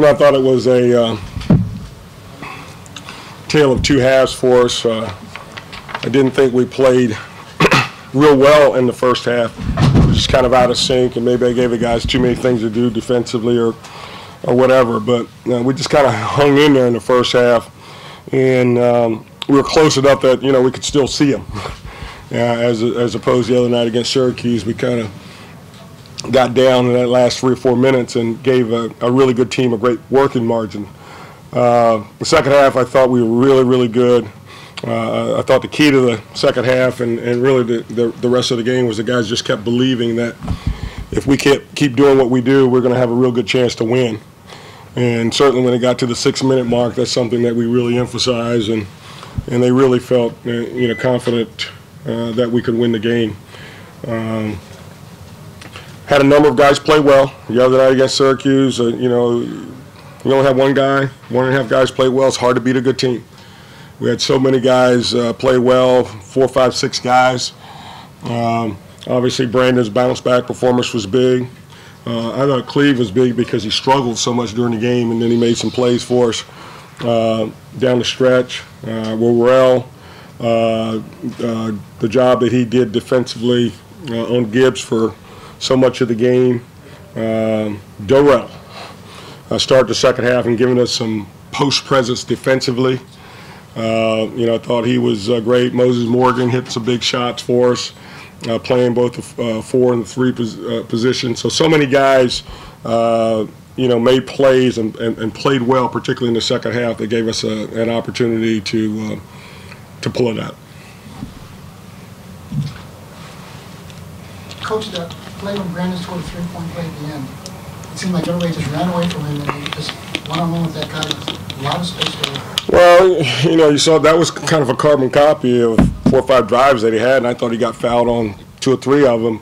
I thought it was a tale of two halves for us. I didn't think we played real well in the first half. We were just kind of out of sync, and maybe I gave the guys too many things to do defensively or whatever. But we just kind of hung in there in the first half, and we were close enough that we could still see them. As opposed to the other night against Syracuse, we kind of got down in that last 3 or 4 minutes and gave a really good team a great working margin. The second half, I thought we were really, really good. I thought the key to the second half and really the rest of the game was the guys just kept believing that if we keep doing what we do, we're going to have a real good chance to win. And certainly when it got to the 6-minute mark, that's something that we really emphasized, and they really felt confident that we could win the game. Had a number of guys play well. The other night against Syracuse, you only have one and a half guys play well. It's hard to beat a good team. We had so many guys play well, 4, 5, 6 guys. Obviously, Brandon's bounce back performance was big. I thought Cleve was big because he struggled so much during the game, and then he made some plays for us down the stretch. Worrell, the job that he did defensively on Gibbs for so much of the game. Dorrell started the second half and giving us some post presence defensively. I thought he was great. Moses Morgan hit some big shots for us, playing both the 4 and the 3 position. So many guys, made plays and played well, particularly in the second half. That gave us an opportunity to pull it out. Coach, that play when Brandon scored a 3-point play at the end, it seemed like everybody just ran away from him and just one-on-one with that guy. A lot of space there. Well, you saw that was kind of a carbon copy of 4 or 5 drives that he had, and I thought he got fouled on 2 or 3 of them,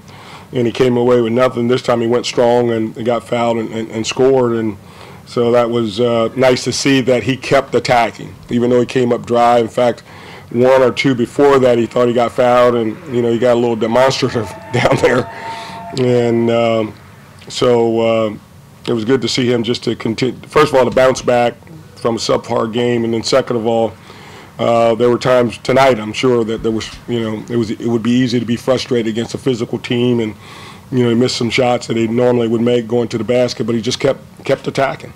and he came away with nothing. This time he went strong and got fouled and scored, and so that was nice to see that he kept attacking, even though he came up dry. In fact, 1 or 2 before that he thought he got fouled, and he got a little demonstrative down there, and so it was good to see him just to continue. First of all, to bounce back from a subpar game, and then second of all, there were times tonight, I'm sure, that there was, it would be easy to be frustrated against a physical team, and he missed some shots that he normally would make going to the basket, but he just kept attacking.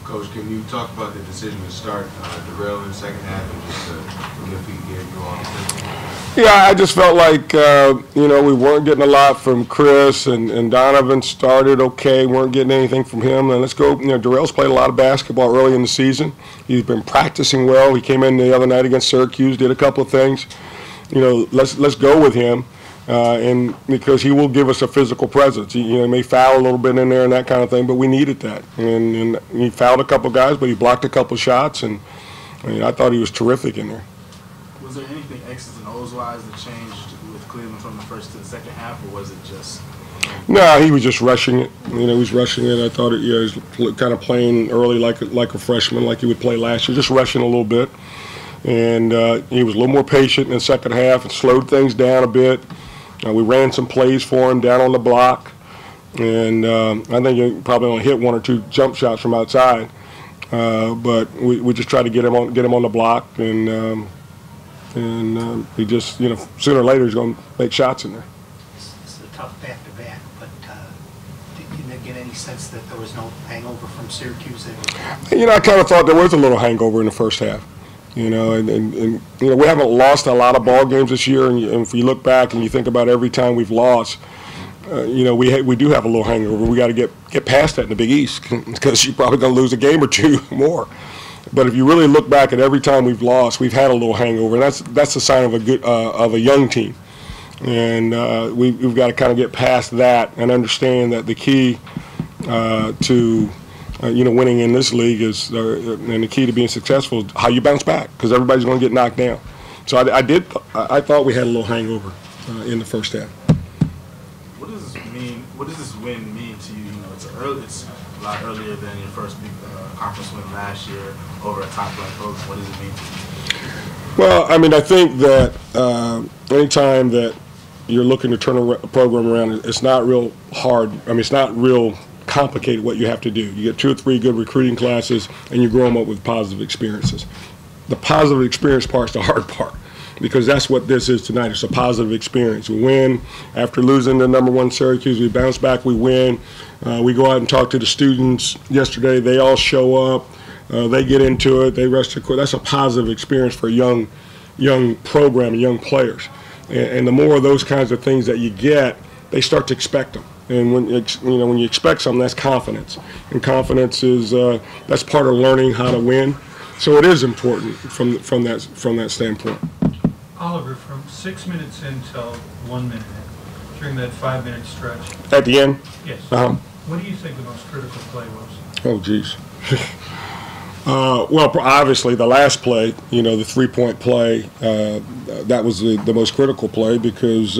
Coach, can you talk about the decision to start Darrell in the second half and just if he gave you on the Yeah, I just felt like, we weren't getting a lot from Chris, and Donovan started okay, weren't getting anything from him. And let's go, Darrell's played a lot of basketball early in the season. He's been practicing well. He came in the other night against Syracuse, did a couple of things. Let's go with him. And because he will give us a physical presence. He may foul a little bit in there and that kind of thing, but we needed that. And he fouled a couple guys, but he blocked a couple shots, and I thought he was terrific in there. Was there anything X's and O's wise that changed with Cleveland from the first to the second half, or was it just? No, he was just rushing it. He was rushing it. I thought he was kind of playing early like a freshman, like he would play last year, just rushing a little bit. And he was a little more patient in the second half and slowed things down a bit. We ran some plays for him down on the block, and I think he probably only hit 1 or 2 jump shots from outside. But we just tried to get him on the block, and he just sooner or later he's going to make shots in there. It's a tough back-to-back, but did you get any sense that there was no hangover from Syracuse? I kind of thought there was a little hangover in the first half. And we haven't lost a lot of ball games this year, and if you look back and you think about every time we've lost, we do have a little hangover. We got to get past that in the Big East, because you're probably going to lose a game or 2 more. But if you really look back at every time we've lost, we've had a little hangover, and that's a sign of a young team. And we've got to kind of get past that and understand that the key to winning in this league is, and the key to being successful is how you bounce back, because everybody's going to get knocked down. So I thought we had a little hangover in the first half. What does this mean? What does this win mean to you? It's a lot earlier than your first big conference win last year over a top-ranked coach. What does it mean to you? Well, I think that anytime that you're looking to turn a program around, it's not real hard. I mean, it's not real complicated what you have to do. You get 2 or 3 good recruiting classes, and you grow them up with positive experiences. The positive experience part's the hard part, because that's what this is tonight. It's a positive experience. We win. After losing to #1 Syracuse, we bounce back, we win. We go out and talk to the students yesterday. They all show up. They get into it. They rush to court. That's a positive experience for a young program and young players. And the more of those kinds of things that you get, they start to expect them. And when you expect something, that's confidence. And confidence is that's part of learning how to win. So it is important from that standpoint. Oliver, from 6 minutes in till 1 minute in, during that 5-minute stretch. At the end? Yes. What do you think the most critical play was? Oh, geez. Well, obviously the last play, the 3-point play, that was the most critical play, because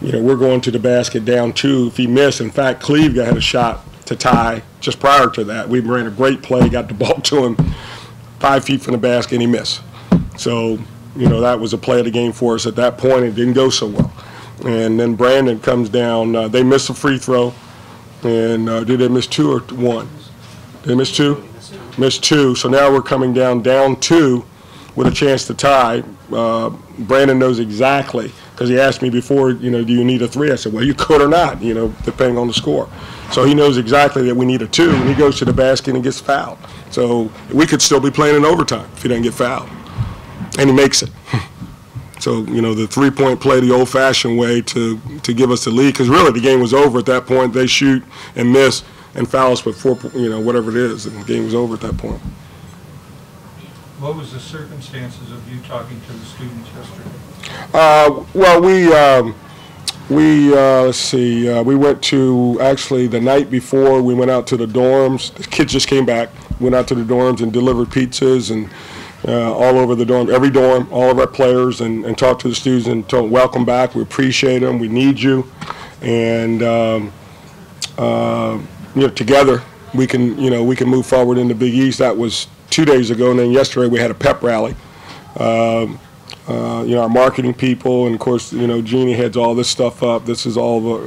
we're going to the basket down 2. If he missed, in fact, Cleve had a shot to tie just prior to that. We ran a great play, got the ball to him 5 feet from the basket, and he missed. So, that was a play of the game for us at that point. It didn't go so well. And then Brandon comes down. They missed a free throw. And did they miss 2 or 1? Did they miss 2? Missed 2. So now we're coming down 2 with a chance to tie. Brandon knows exactly, because he asked me before, do you need a 3? I said, well, you could or not, depending on the score. So he knows exactly that we need a 2, and he goes to the basket and gets fouled. So we could still be playing in overtime if he doesn't get fouled. And he makes it. So, the 3-point play the old-fashioned way to give us the lead, because really the game was over at that point. They shoot and miss and foul us with 4, whatever it is, and the game was over at that point. What was the circumstances of you talking to the students yesterday? Well, let's see, we went to, actually the night before, we went out to the dorms. The kids just came back, went out to the dorms and delivered pizzas and all over the dorm, every dorm, all of our players, and talked to the students and told them, welcome back, we appreciate them, we need you, and together we can move forward in the Big East. That was 2 days ago, and then yesterday we had a pep rally. Our marketing people, and of course, Jeannie heads all this stuff up. This is all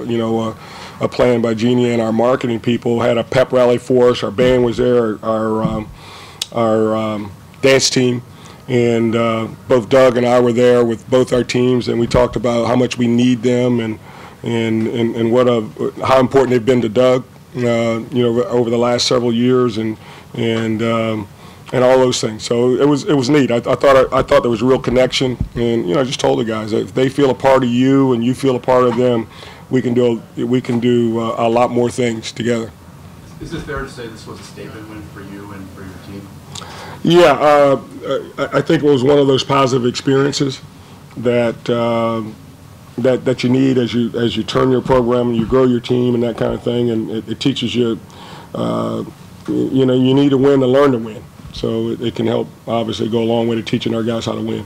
a plan by Jeannie, and our marketing people had a pep rally for us. Our band was there, our dance team, and both Doug and I were there with both our teams, and we talked about how much we need them and how important they've been to Doug, over the last several years, and all those things. So it was neat. I thought there was a real connection, and I just told the guys that if they feel a part of you and you feel a part of them, we can do a lot more things together. Is it fair to say this was a statement win for you and for your team? Yeah, I think it was one of those positive experiences that that you need as you turn your program and you grow your team and that kind of thing, and it teaches you, you need to win to learn to win. So it can help, obviously, go a long way to teaching our guys how to win.